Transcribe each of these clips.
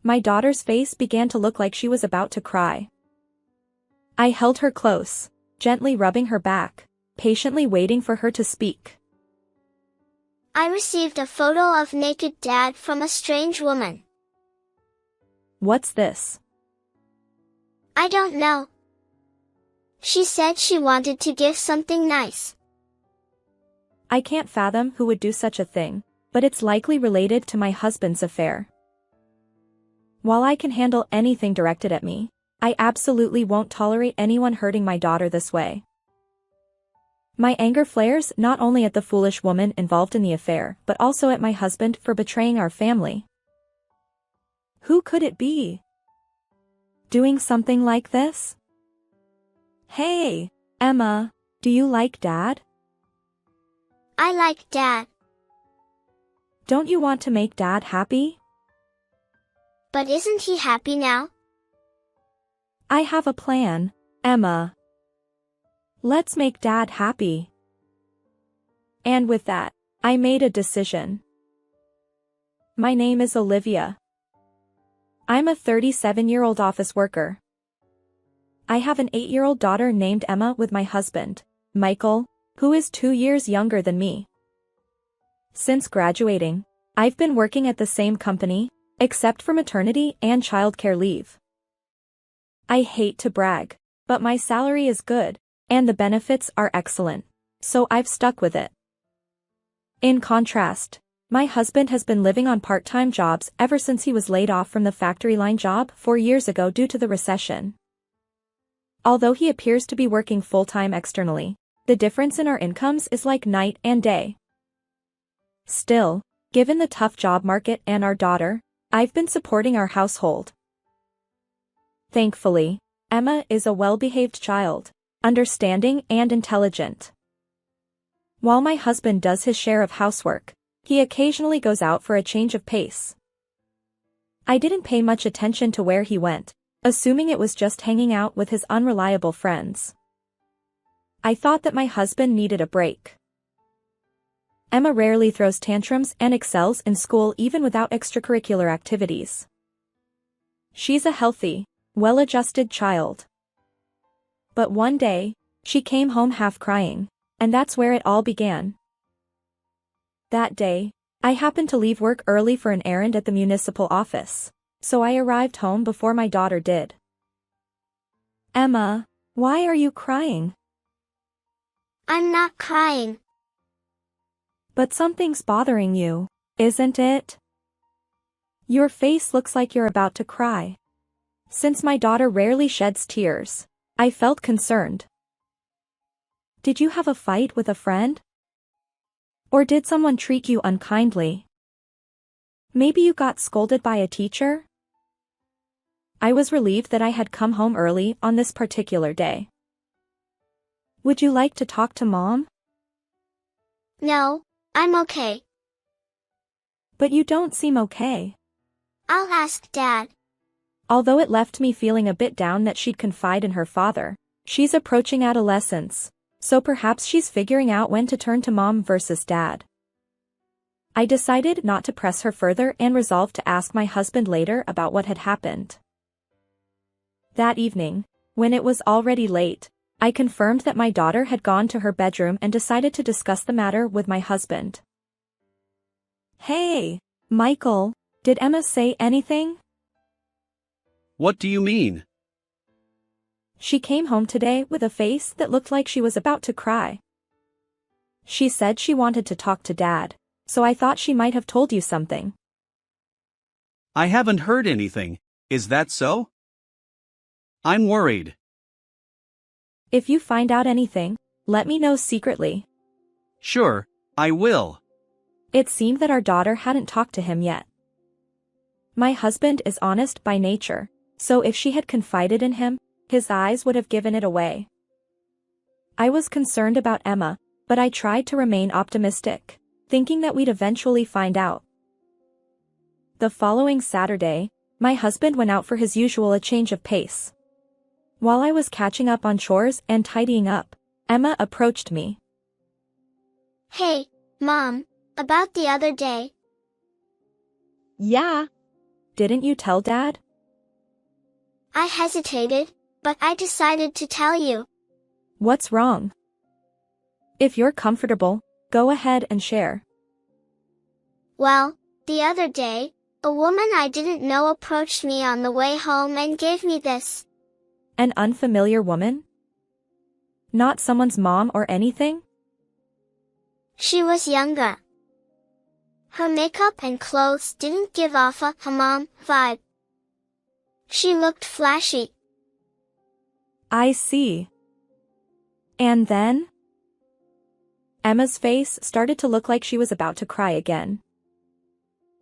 My daughter's face began to look like she was about to cry. I held her close, gently rubbing her back, patiently waiting for her to speak. I received a photo of naked dad from a strange woman. What's this? I don't know. She said she wanted to give something nice. I can't fathom who would do such a thing, but it's likely related to my husband's affair. While I can handle anything directed at me, I absolutely won't tolerate anyone hurting my daughter this way. My anger flares not only at the foolish woman involved in the affair but also at my husband for betraying our family. Who could it be? Doing something like this? Hey, Emma, do you like Dad? I like Dad. Don't you want to make Dad happy? But isn't he happy now? I have a plan, Emma. Let's make Dad happy. And with that, I made a decision. My name is Olivia. I'm a 37-year-old office worker. I have an 8-year-old daughter named Emma with my husband, Michael, who is 2 years younger than me. Since graduating, I've been working at the same company, except for maternity and childcare leave. I hate to brag, but my salary is good, and the benefits are excellent, so I've stuck with it. In contrast, my husband has been living on part-time jobs ever since he was laid off from the factory line job 4 years ago due to the recession. Although he appears to be working full-time externally, the difference in our incomes is like night and day. Still, given the tough job market and our daughter, I've been supporting our household. Thankfully, Emma is a well-behaved child, understanding and intelligent. While my husband does his share of housework, he occasionally goes out for a change of pace. I didn't pay much attention to where he went, assuming it was just hanging out with his unreliable friends. I thought that my husband needed a break. Emma rarely throws tantrums and excels in school even without extracurricular activities. She's a healthy, well-adjusted child. But one day, she came home half crying, and that's where it all began. That day, I happened to leave work early for an errand at the municipal office, so I arrived home before my daughter did. Emma, why are you crying? I'm not crying. But something's bothering you, isn't it? Your face looks like you're about to cry. Since my daughter rarely sheds tears, I felt concerned. Did you have a fight with a friend? Or did someone treat you unkindly? Maybe you got scolded by a teacher? I was relieved that I had come home early on this particular day. Would you like to talk to Mom? No, I'm okay. But you don't seem okay. I'll ask Dad. Although it left me feeling a bit down that she'd confide in her father, she's approaching adolescence, so perhaps she's figuring out when to turn to Mom versus Dad. I decided not to press her further and resolved to ask my husband later about what had happened. That evening, when it was already late, I confirmed that my daughter had gone to her bedroom and decided to discuss the matter with my husband. Hey, Michael, did Emma say anything? What do you mean? She came home today with a face that looked like she was about to cry. She said she wanted to talk to Dad, so I thought she might have told you something. I haven't heard anything, is that so? I'm worried. If you find out anything, let me know secretly. Sure, I will. It seemed that our daughter hadn't talked to him yet. My husband is honest by nature, so if she had confided in him, his eyes would have given it away. I was concerned about Emma, but I tried to remain optimistic, thinking that we'd eventually find out. The following Saturday, my husband went out for his usual change of pace. While I was catching up on chores and tidying up, Emma approached me. Hey, Mom, about the other day. Yeah. didn't you tell Dad? I hesitated, but I decided to tell you. What's wrong? If you're comfortable, go ahead and share. Well, the other day, a woman I didn't know approached me on the way home and gave me this. An unfamiliar woman? Not someone's mom or anything? She was younger. Her makeup and clothes didn't give off a mom vibe. She looked flashy. I see. And then? Emma's face started to look like she was about to cry again.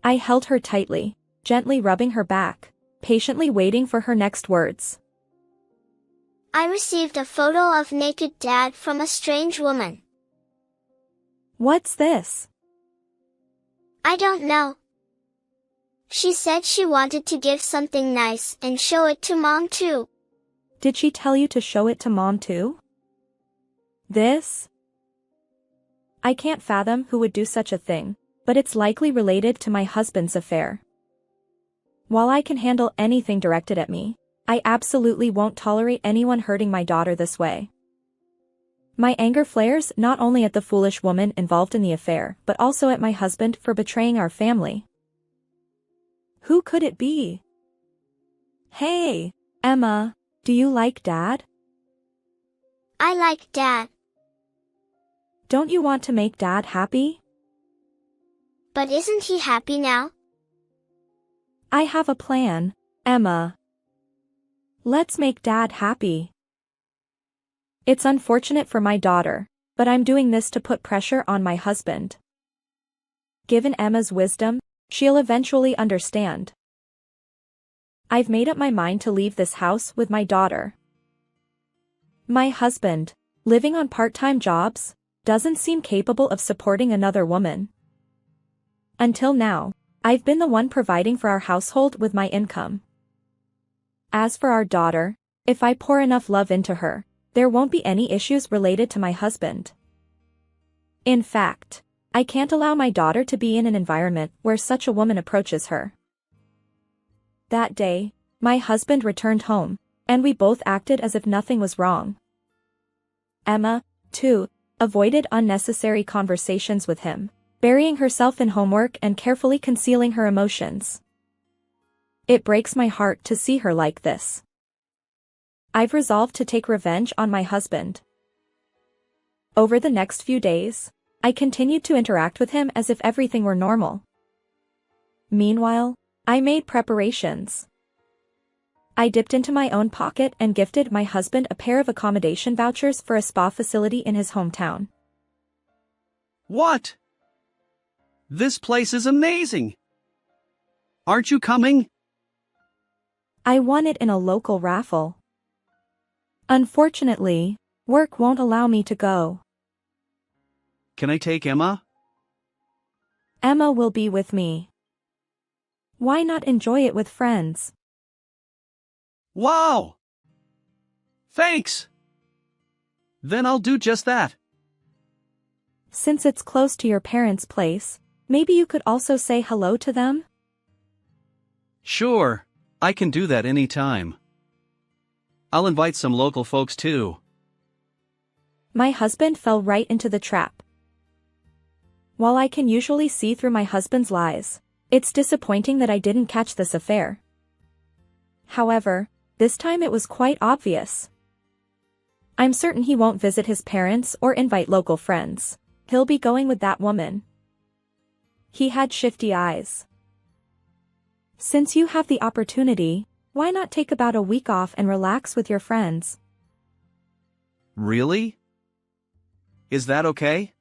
I held her tightly, gently rubbing her back, patiently waiting for her next words. I received a photo of naked Dad from a strange woman. What's this? I don't know. She said she wanted to give something nice and show it to Mom too. Did she tell you to show it to Mom too? This? I can't fathom who would do such a thing, but it's likely related to my husband's affair. While I can handle anything directed at me, I absolutely won't tolerate anyone hurting my daughter this way. My anger flares not only at the foolish woman involved in the affair but also at my husband for betraying our family. Who could it be? Hey, Emma, do you like Dad? I like Dad. Don't you want to make Dad happy? But isn't he happy now? I have a plan, Emma. Let's make Dad happy. It's unfortunate for my daughter, but I'm doing this to put pressure on my husband. Given Emma's wisdom, she'll eventually understand. I've made up my mind to leave this house with my daughter. My husband, living on part-time jobs, doesn't seem capable of supporting another woman. Until now, I've been the one providing for our household with my income. As for our daughter, if I pour enough love into her, there won't be any issues related to my husband. In fact, I can't allow my daughter to be in an environment where such a woman approaches her. That day, my husband returned home, and we both acted as if nothing was wrong. Emma, too, avoided unnecessary conversations with him, burying herself in homework and carefully concealing her emotions. It breaks my heart to see her like this. I've resolved to take revenge on my husband. Over the next few days, I continued to interact with him as if everything were normal. Meanwhile, I made preparations. I dipped into my own pocket and gifted my husband a pair of accommodation vouchers for a spa facility in his hometown. What? This place is amazing! Aren't you coming? I won it in a local raffle. Unfortunately, work won't allow me to go. Can I take Emma? Emma will be with me. Why not enjoy it with friends? Wow! Thanks! Then I'll do just that. Since it's close to your parents' place, maybe you could also say hello to them? Sure, I can do that anytime. I'll invite some local folks too. My husband fell right into the trap. While I can usually see through my husband's lies, it's disappointing that I didn't catch this affair. However, this time it was quite obvious. I'm certain he won't visit his parents or invite local friends. He'll be going with that woman. He had shifty eyes. Since you have the opportunity, why not take about a week off and relax with your friends? Really? Is that okay?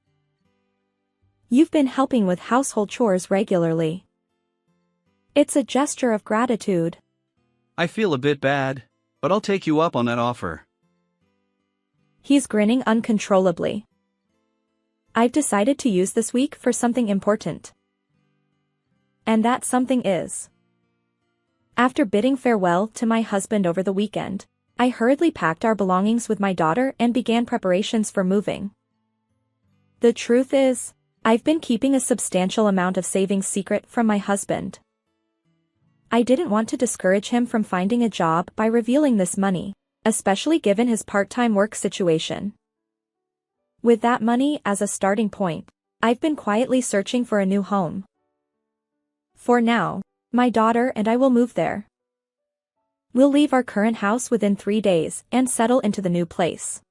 You've been helping with household chores regularly. It's a gesture of gratitude. I feel a bit bad, but I'll take you up on that offer. He's grinning uncontrollably. I've decided to use this week for something important. And that something is. After bidding farewell to my husband over the weekend, I hurriedly packed our belongings with my daughter and began preparations for moving. The truth is, I've been keeping a substantial amount of savings secret from my husband. I didn't want to discourage him from finding a job by revealing this money, especially given his part-time work situation. With that money as a starting point, I've been quietly searching for a new home. For now, my daughter and I will move there. We'll leave our current house within 3 days and settle into the new place.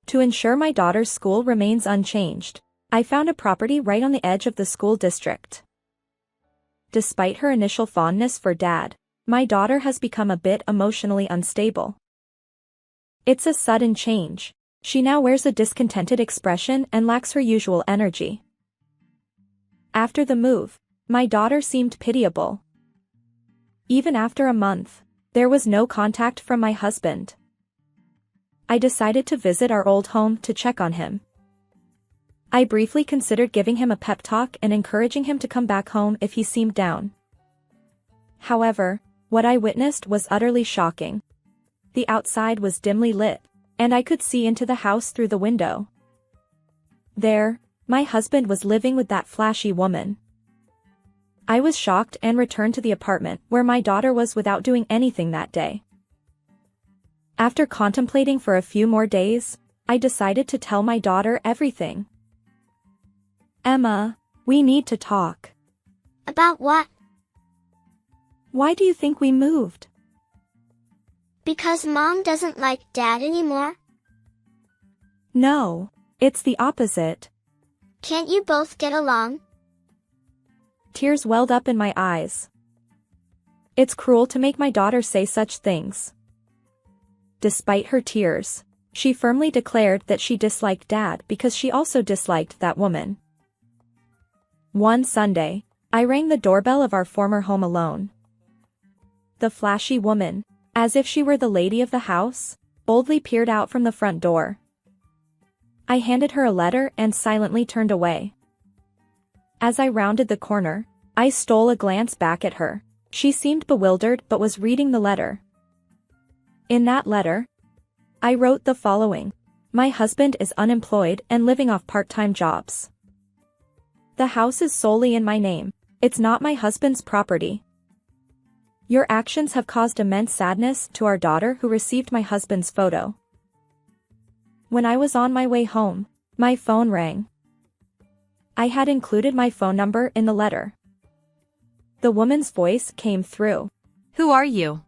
To ensure my daughter's school remains unchanged, I found a property right on the edge of the school district. Despite her initial fondness for Dad, my daughter has become a bit emotionally unstable. It's a sudden change. She now wears a discontented expression and lacks her usual energy. After the move, my daughter seemed pitiable. Even after a month, there was no contact from my husband. I decided to visit our old home to check on him. I briefly considered giving him a pep talk and encouraging him to come back home if he seemed down. However, what I witnessed was utterly shocking. The outside was dimly lit, and I could see into the house through the window. There, my husband was living with that flashy woman. I was shocked and returned to the apartment where my daughter was without doing anything that day. After contemplating for a few more days, I decided to tell my daughter everything. Emma, we need to talk. About what? Why do you think we moved? Because Mom doesn't like Dad anymore? No, it's the opposite. Can't you both get along? Tears welled up in my eyes. It's cruel to make my daughter say such things. Despite her tears, she firmly declared that she disliked Dad because she also disliked that woman. One Sunday, I rang the doorbell of our former home alone. The flashy woman, as if she were the lady of the house, boldly peered out from the front door. I handed her a letter and silently turned away. As I rounded the corner, I stole a glance back at her. She seemed bewildered but was reading the letter. In that letter, I wrote the following: My husband is unemployed and living off part-time jobs. The house is solely in my name. It's not my husband's property. Your actions have caused immense sadness to our daughter who received my husband's photo. When I was on my way home, my phone rang. I had included my phone number in the letter. The woman's voice came through. Who are you?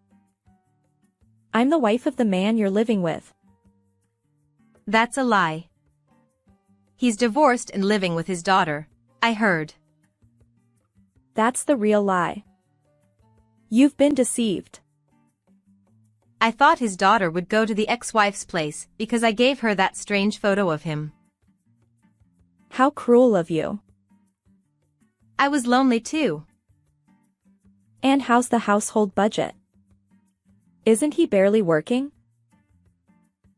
I'm the wife of the man you're living with. That's a lie. He's divorced and living with his daughter, I heard. That's the real lie. You've been deceived. I thought his daughter would go to the ex-wife's place because I gave her that strange photo of him. How cruel of you. I was lonely too. And how's the household budget? Isn't he barely working?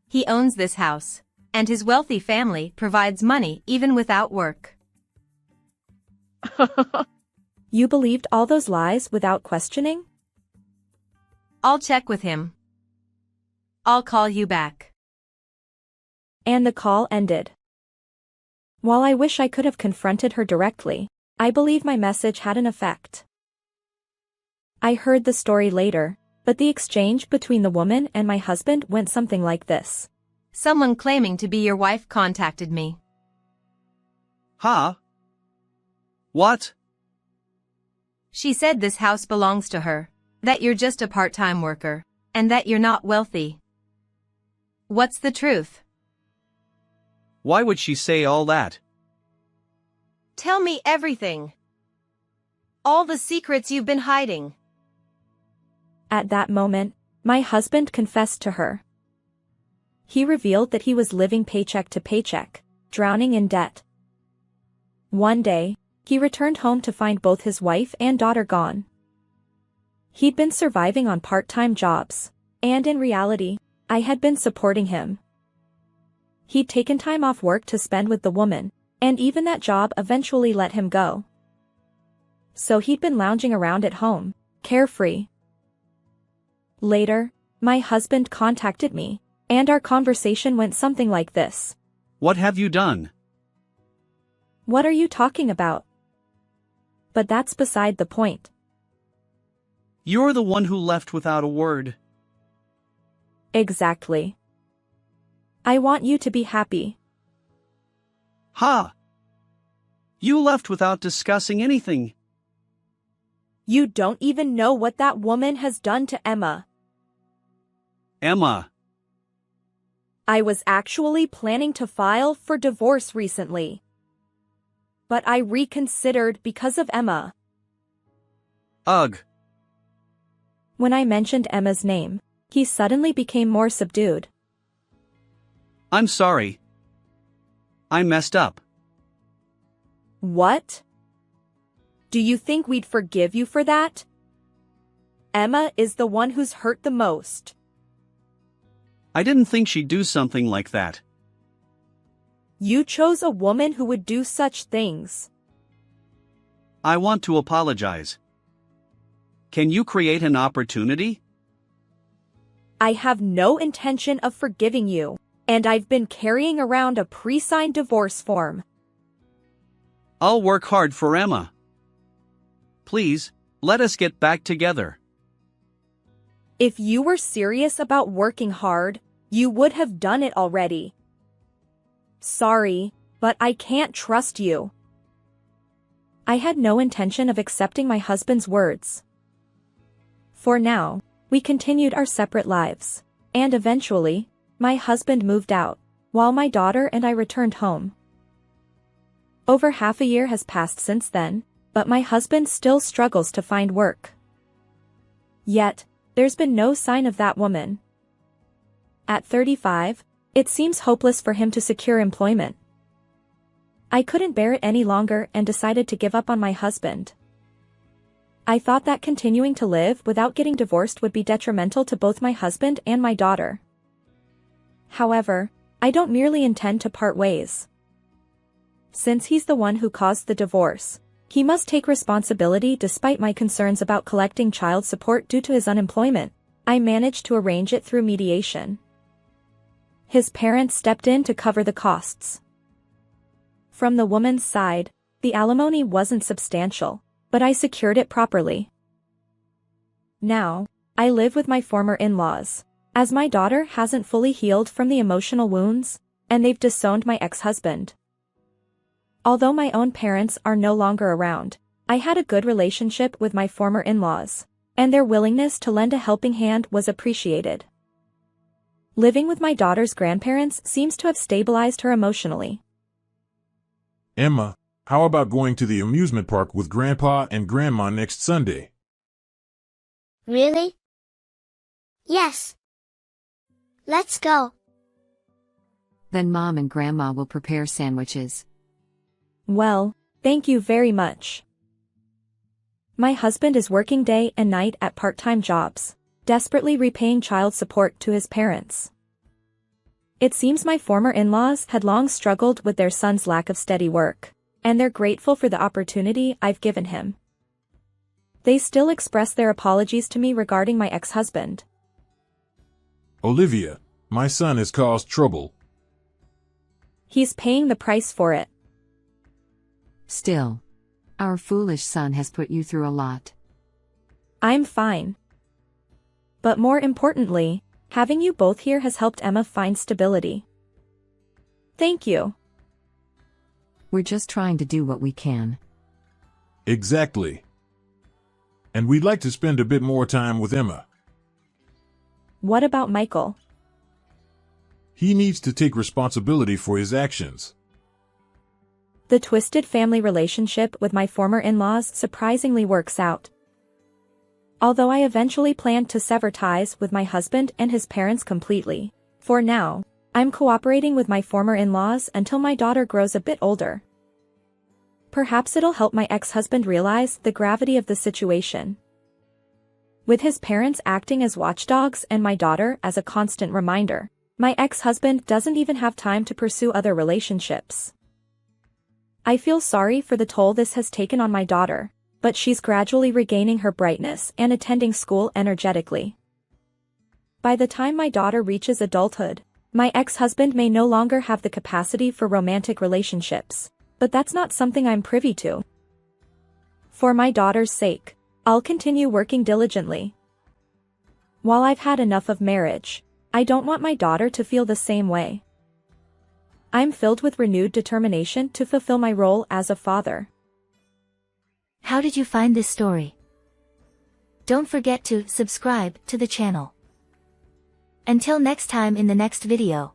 He owns this house, and his wealthy family provides money even without work. You believed all those lies without questioning? I'll check with him. I'll call you back. And the call ended. While I wish I could have confronted her directly, I believe my message had an effect. I heard the story later, but the exchange between the woman and my husband went something like this. Someone claiming to be your wife contacted me. Huh? What? She said this house belongs to her, that you're just a part-time worker, and that you're not wealthy. What's the truth? Why would she say all that? Tell me everything. All the secrets you've been hiding. At that moment, my husband confessed to her. He revealed that he was living paycheck to paycheck, drowning in debt. One day, he returned home to find both his wife and daughter gone. He'd been surviving on part-time jobs, and in reality, I had been supporting him. He'd taken time off work to spend with the woman, and even that job eventually let him go. So he'd been lounging around at home, carefree. Later, my husband contacted me, and our conversation went something like this. What have you done? What are you talking about? But that's beside the point. You're the one who left without a word. Exactly. I want you to be happy. Ha! You left without discussing anything. You don't even know what that woman has done to Emma. Emma. I was actually planning to file for divorce recently. But I reconsidered because of Emma. Ugh. When I mentioned Emma's name, he suddenly became more subdued. I'm sorry. I messed up. What? Do you think we'd forgive you for that? Emma is the one who's hurt the most. I didn't think she'd do something like that. You chose a woman who would do such things. I want to apologize. Can you create an opportunity? I have no intention of forgiving you, and I've been carrying around a pre-signed divorce form. I'll work hard for Emma. Please, let us get back together. If you were serious about working hard, you would have done it already. Sorry, but I can't trust you. I had no intention of accepting my husband's words. For now, we continued our separate lives, and eventually, my husband moved out, while my daughter and I returned home. Over half a year has passed since then, but my husband still struggles to find work. Yet, there's been no sign of that woman. At 35, it seems hopeless for him to secure employment. I couldn't bear it any longer and decided to give up on my husband. I thought that continuing to live without getting divorced would be detrimental to both my husband and my daughter. However, I don't merely intend to part ways. Since he's the one who caused the divorce, he must take responsibility despite my concerns about collecting child support due to his unemployment. I managed to arrange it through mediation. His parents stepped in to cover the costs. From the woman's side, the alimony wasn't substantial, but I secured it properly. Now, I live with my former in-laws, as my daughter hasn't fully healed from the emotional wounds, and they've disowned my ex-husband. Although my own parents are no longer around, I had a good relationship with my former in-laws, and their willingness to lend a helping hand was appreciated. Living with my daughter's grandparents seems to have stabilized her emotionally. Emma, how about going to the amusement park with Grandpa and Grandma next Sunday? Really? Yes. Let's go. Then Mom and Grandma will prepare sandwiches. Well, thank you very much. My husband is working day and night at part-time jobs, desperately repaying child support to his parents. It seems my former in-laws had long struggled with their son's lack of steady work, and they're grateful for the opportunity I've given him. They still express their apologies to me regarding my ex-husband. Olivia, my son has caused trouble. He's paying the price for it. Still, our foolish son has put you through a lot. I'm fine. But more importantly, having you both here has helped Emma find stability. Thank you. We're just trying to do what we can. Exactly. And we'd like to spend a bit more time with Emma. What about Michael? He needs to take responsibility for his actions. The twisted family relationship with my former in-laws surprisingly works out. Although I eventually planned to sever ties with my husband and his parents completely, for now, I'm cooperating with my former in-laws until my daughter grows a bit older. Perhaps it'll help my ex-husband realize the gravity of the situation. With his parents acting as watchdogs and my daughter as a constant reminder, my ex-husband doesn't even have time to pursue other relationships. I feel sorry for the toll this has taken on my daughter, but she's gradually regaining her brightness and attending school energetically. By the time my daughter reaches adulthood, my ex-husband may no longer have the capacity for romantic relationships, but that's not something I'm privy to. For my daughter's sake, I'll continue working diligently. While I've had enough of marriage, I don't want my daughter to feel the same way. I'm filled with renewed determination to fulfill my role as a father. How did you find this story? Don't forget to subscribe to the channel. Until next time in the next video.